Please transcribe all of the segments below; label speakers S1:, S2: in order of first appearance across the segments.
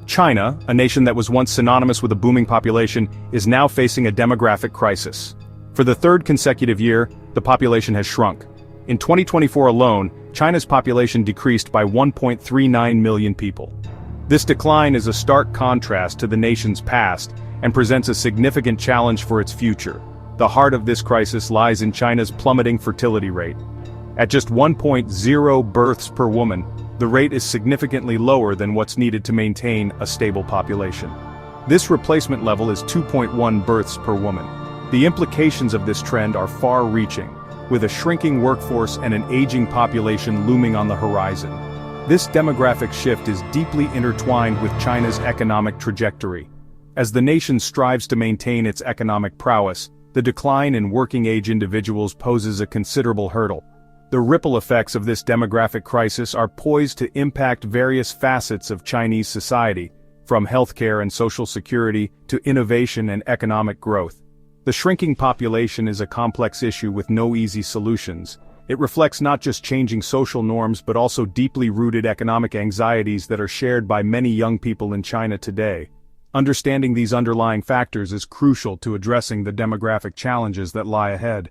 S1: China, a nation that was once synonymous with a booming population, is now facing a demographic crisis. For the third consecutive year, the population has shrunk. In 2024 alone, China's population decreased by 1.39 million people. This decline is a stark contrast to the nation's past and presents a significant challenge for its future. The heart of this crisis lies in China's plummeting fertility rate. At just 1.0 births per woman, the rate is significantly lower than what's needed to maintain a stable population. This replacement level is 2.1 births per woman. The implications of this trend are far-reaching, with a shrinking workforce and an aging population looming on the horizon. This demographic shift is deeply intertwined with China's economic trajectory. As the nation strives to maintain its economic prowess, the decline in working-age individuals poses a considerable hurdle. The ripple effects of this demographic crisis are poised to impact various facets of Chinese society, from healthcare and social security to innovation and economic growth. The shrinking population is a complex issue with no easy solutions. It reflects not just changing social norms but also deeply rooted economic anxieties that are shared by many young people in China today. Understanding these underlying factors is crucial to addressing the demographic challenges that lie ahead.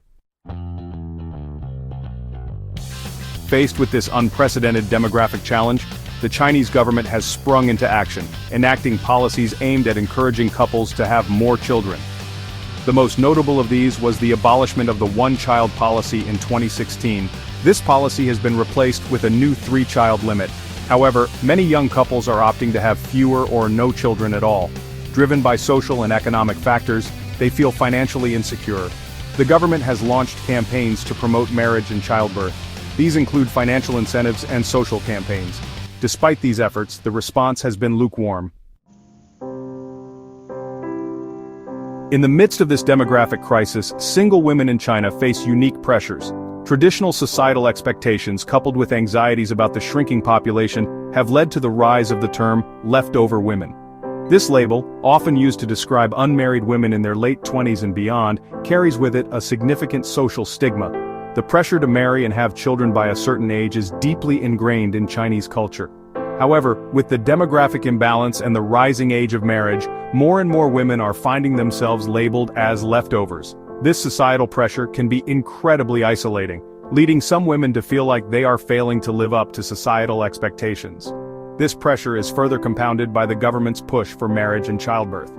S1: Faced with this unprecedented demographic challenge, the Chinese government has sprung into action, enacting policies aimed at encouraging couples to have more children. The most notable of these was the abolishment of the one-child policy in 2016. This policy has been replaced with a new three-child limit. However, many young couples are opting to have fewer or no children at all. Driven by social and economic factors, they feel financially insecure. The government has launched campaigns to promote marriage and childbirth. These include financial incentives and social campaigns. Despite these efforts, the response has been lukewarm. In the midst of this demographic crisis, single women in China face unique pressures. Traditional societal expectations coupled with anxieties about the shrinking population have led to the rise of the term leftover women. This label, often used to describe unmarried women in their late 20s and beyond, carries with it a significant social stigma. The pressure to marry and have children by a certain age is deeply ingrained in Chinese culture. However, with the demographic imbalance and the rising age of marriage, more and more women are finding themselves labeled as leftovers. This societal pressure can be incredibly isolating, leading some women to feel like they are failing to live up to societal expectations. This pressure is further compounded by the government's push for marriage and childbirth.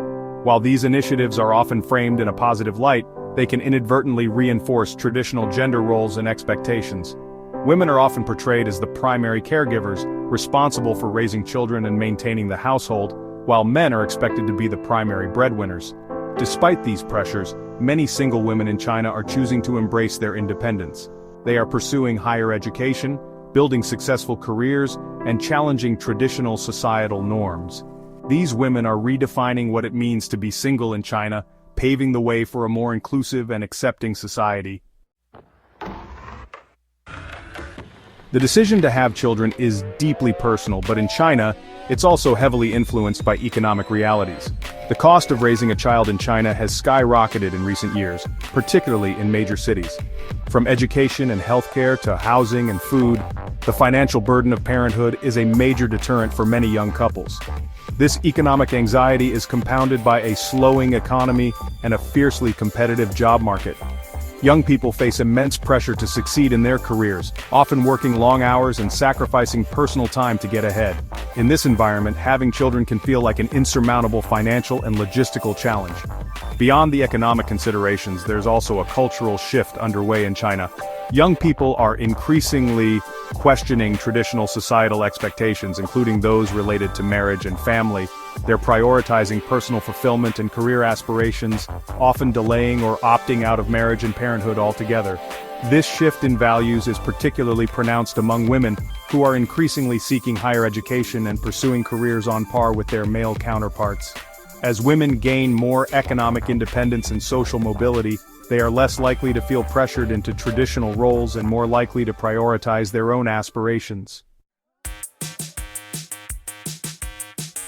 S1: While these initiatives are often framed in a positive light, they can inadvertently reinforce traditional gender roles and expectations. Women are often portrayed as the primary caregivers, responsible for raising children and maintaining the household, while men are expected to be the primary breadwinners. Despite these pressures, many single women in China are choosing to embrace their independence. They are pursuing higher education, building successful careers, and challenging traditional societal norms. These women are redefining what it means to be single in China, paving the way for a more inclusive and accepting society. The decision to have children is deeply personal, but in China, it's also heavily influenced by economic realities. The cost of raising a child in China has skyrocketed in recent years, particularly in major cities. From education and healthcare to housing and food, the financial burden of parenthood is a major deterrent for many young couples. This economic anxiety is compounded by a slowing economy and a fiercely competitive job market. Young people face immense pressure to succeed in their careers, often working long hours and sacrificing personal time to get ahead. In this environment, having children can feel like an insurmountable financial and logistical challenge. Beyond the economic considerations, there's also a cultural shift underway in China. Young people are increasingly questioning traditional societal expectations, including those related to marriage and family. They're prioritizing personal fulfillment and career aspirations, often delaying or opting out of marriage and parenthood altogether. This shift in values is particularly pronounced among women, who are increasingly seeking higher education and pursuing careers on par with their male counterparts. As women gain more economic independence and social mobility, they are less likely to feel pressured into traditional roles and more likely to prioritize their own aspirations.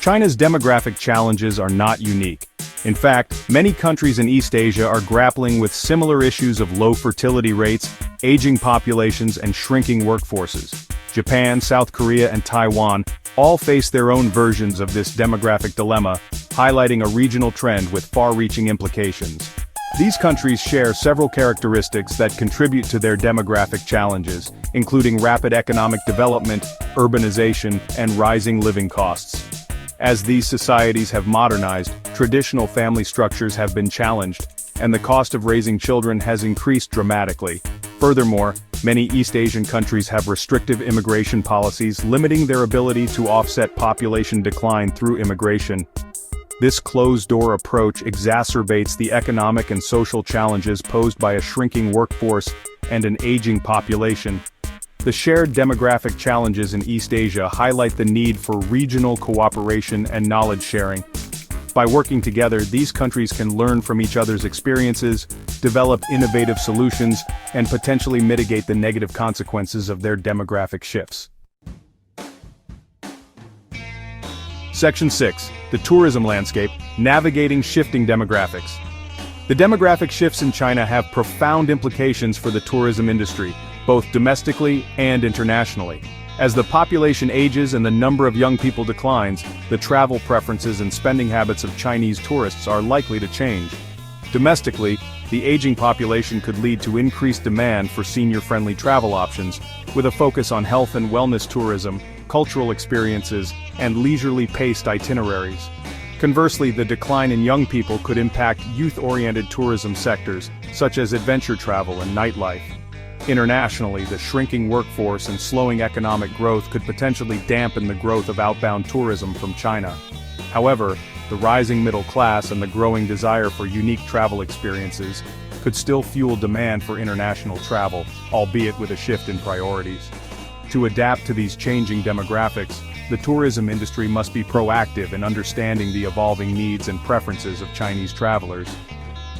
S1: China's demographic challenges are not unique. In fact, many countries in East Asia are grappling with similar issues of low fertility rates, aging populations, and shrinking workforces. Japan, South Korea, and Taiwan all face their own versions of this demographic dilemma, highlighting a regional trend with far-reaching implications. These countries share several characteristics that contribute to their demographic challenges, including rapid economic development, urbanization, and rising living costs. As these societies have modernized, traditional family structures have been challenged, and the cost of raising children has increased dramatically. Furthermore, many East Asian countries have restrictive immigration policies limiting their ability to offset population decline through immigration. This closed-door approach exacerbates the economic and social challenges posed by a shrinking workforce and an aging population. The shared demographic challenges in East Asia highlight the need for regional cooperation and knowledge sharing. By working together, these countries can learn from each other's experiences, develop innovative solutions, and potentially mitigate the negative consequences of their demographic shifts. Section 6. The tourism landscape, navigating shifting demographics. The demographic shifts in China have profound implications for the tourism industry, both domestically and internationally. As the population ages and the number of young people declines, the travel preferences and spending habits of Chinese tourists are likely to change. Domestically, the aging population could lead to increased demand for senior-friendly travel options, with a focus on health and wellness tourism, cultural experiences, and leisurely-paced itineraries. Conversely, the decline in young people could impact youth-oriented tourism sectors, such as adventure travel and nightlife. Internationally, the shrinking workforce and slowing economic growth could potentially dampen the growth of outbound tourism from China. However, the rising middle class and the growing desire for unique travel experiences could still fuel demand for international travel, albeit with a shift in priorities. To adapt to these changing demographics, the tourism industry must be proactive in understanding the evolving needs and preferences of Chinese travelers.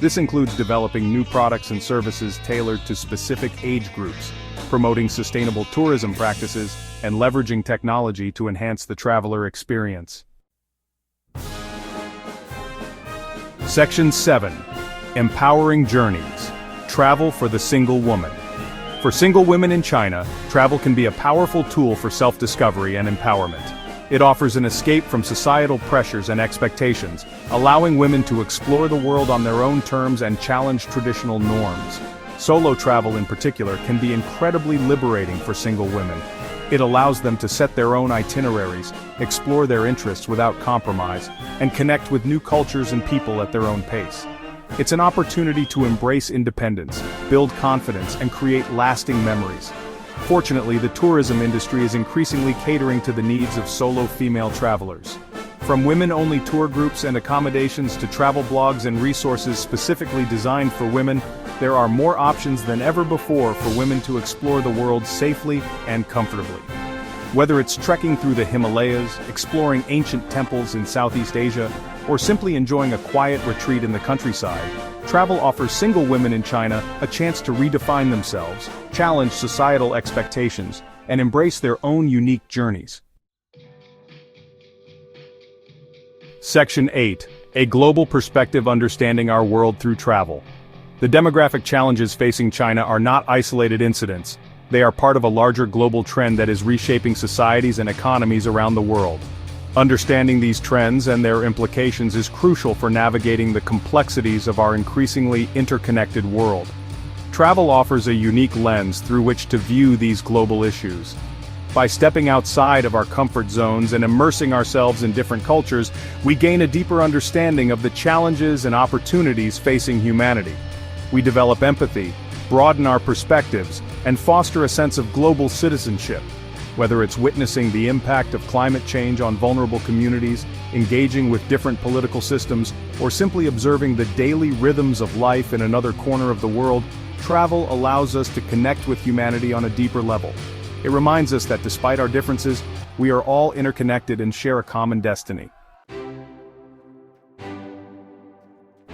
S1: This includes developing new products and services tailored to specific age groups, promoting sustainable tourism practices, and leveraging technology to enhance the traveler experience. Section 7. Empowering journeys. Travel for the single woman. For single women in China, travel can be a powerful tool for self-discovery and empowerment. It offers an escape from societal pressures and expectations, allowing women to explore the world on their own terms and challenge traditional norms. Solo travel in particular can be incredibly liberating for single women. It allows them to set their own itineraries, explore their interests without compromise, and connect with new cultures and people at their own pace. It's an opportunity to embrace independence, build confidence, and create lasting memories. Fortunately, the tourism industry is increasingly catering to the needs of solo female travelers. From women-only tour groups and accommodations to travel blogs and resources specifically designed for women, there are more options than ever before for women to explore the world safely and comfortably. Whether it's trekking through the Himalayas, exploring ancient temples in Southeast Asia, or simply enjoying a quiet retreat in the countryside, travel offers single women in China a chance to redefine themselves, challenge societal expectations, and embrace their own unique journeys. Section 8. A global perspective understanding our world through travel. The demographic challenges facing China are not isolated incidents. They are part of a larger global trend that is reshaping societies and economies around the world. Understanding these trends and their implications is crucial for navigating the complexities of our increasingly interconnected world. Travel offers a unique lens through which to view these global issues. By stepping outside of our comfort zones and immersing ourselves in different cultures, we gain a deeper understanding of the challenges and opportunities facing humanity. We develop empathy, broaden our perspectives, and foster a sense of global citizenship. Whether it's witnessing the impact of climate change on vulnerable communities, engaging with different political systems, or simply observing the daily rhythms of life in another corner of the world, travel allows us to connect with humanity on a deeper level. It reminds us that despite our differences, we are all interconnected and share a common destiny.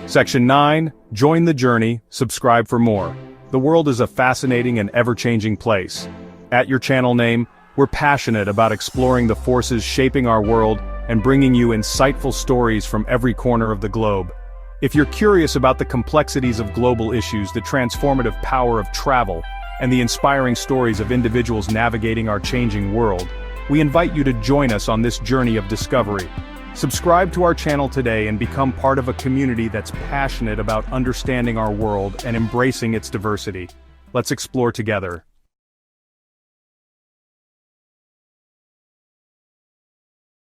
S1: Section 9. Join the journey, subscribe for more. The world is a fascinating and ever-changing place. At your channel name, we're passionate about exploring the forces shaping our world and bringing you insightful stories from every corner of the globe. If you're curious about the complexities of global issues, the transformative power of travel, and the inspiring stories of individuals navigating our changing world, we invite you to join us on this journey of discovery. Subscribe to our channel today and become part of a community that's passionate about understanding our world and embracing its diversity. Let's explore together.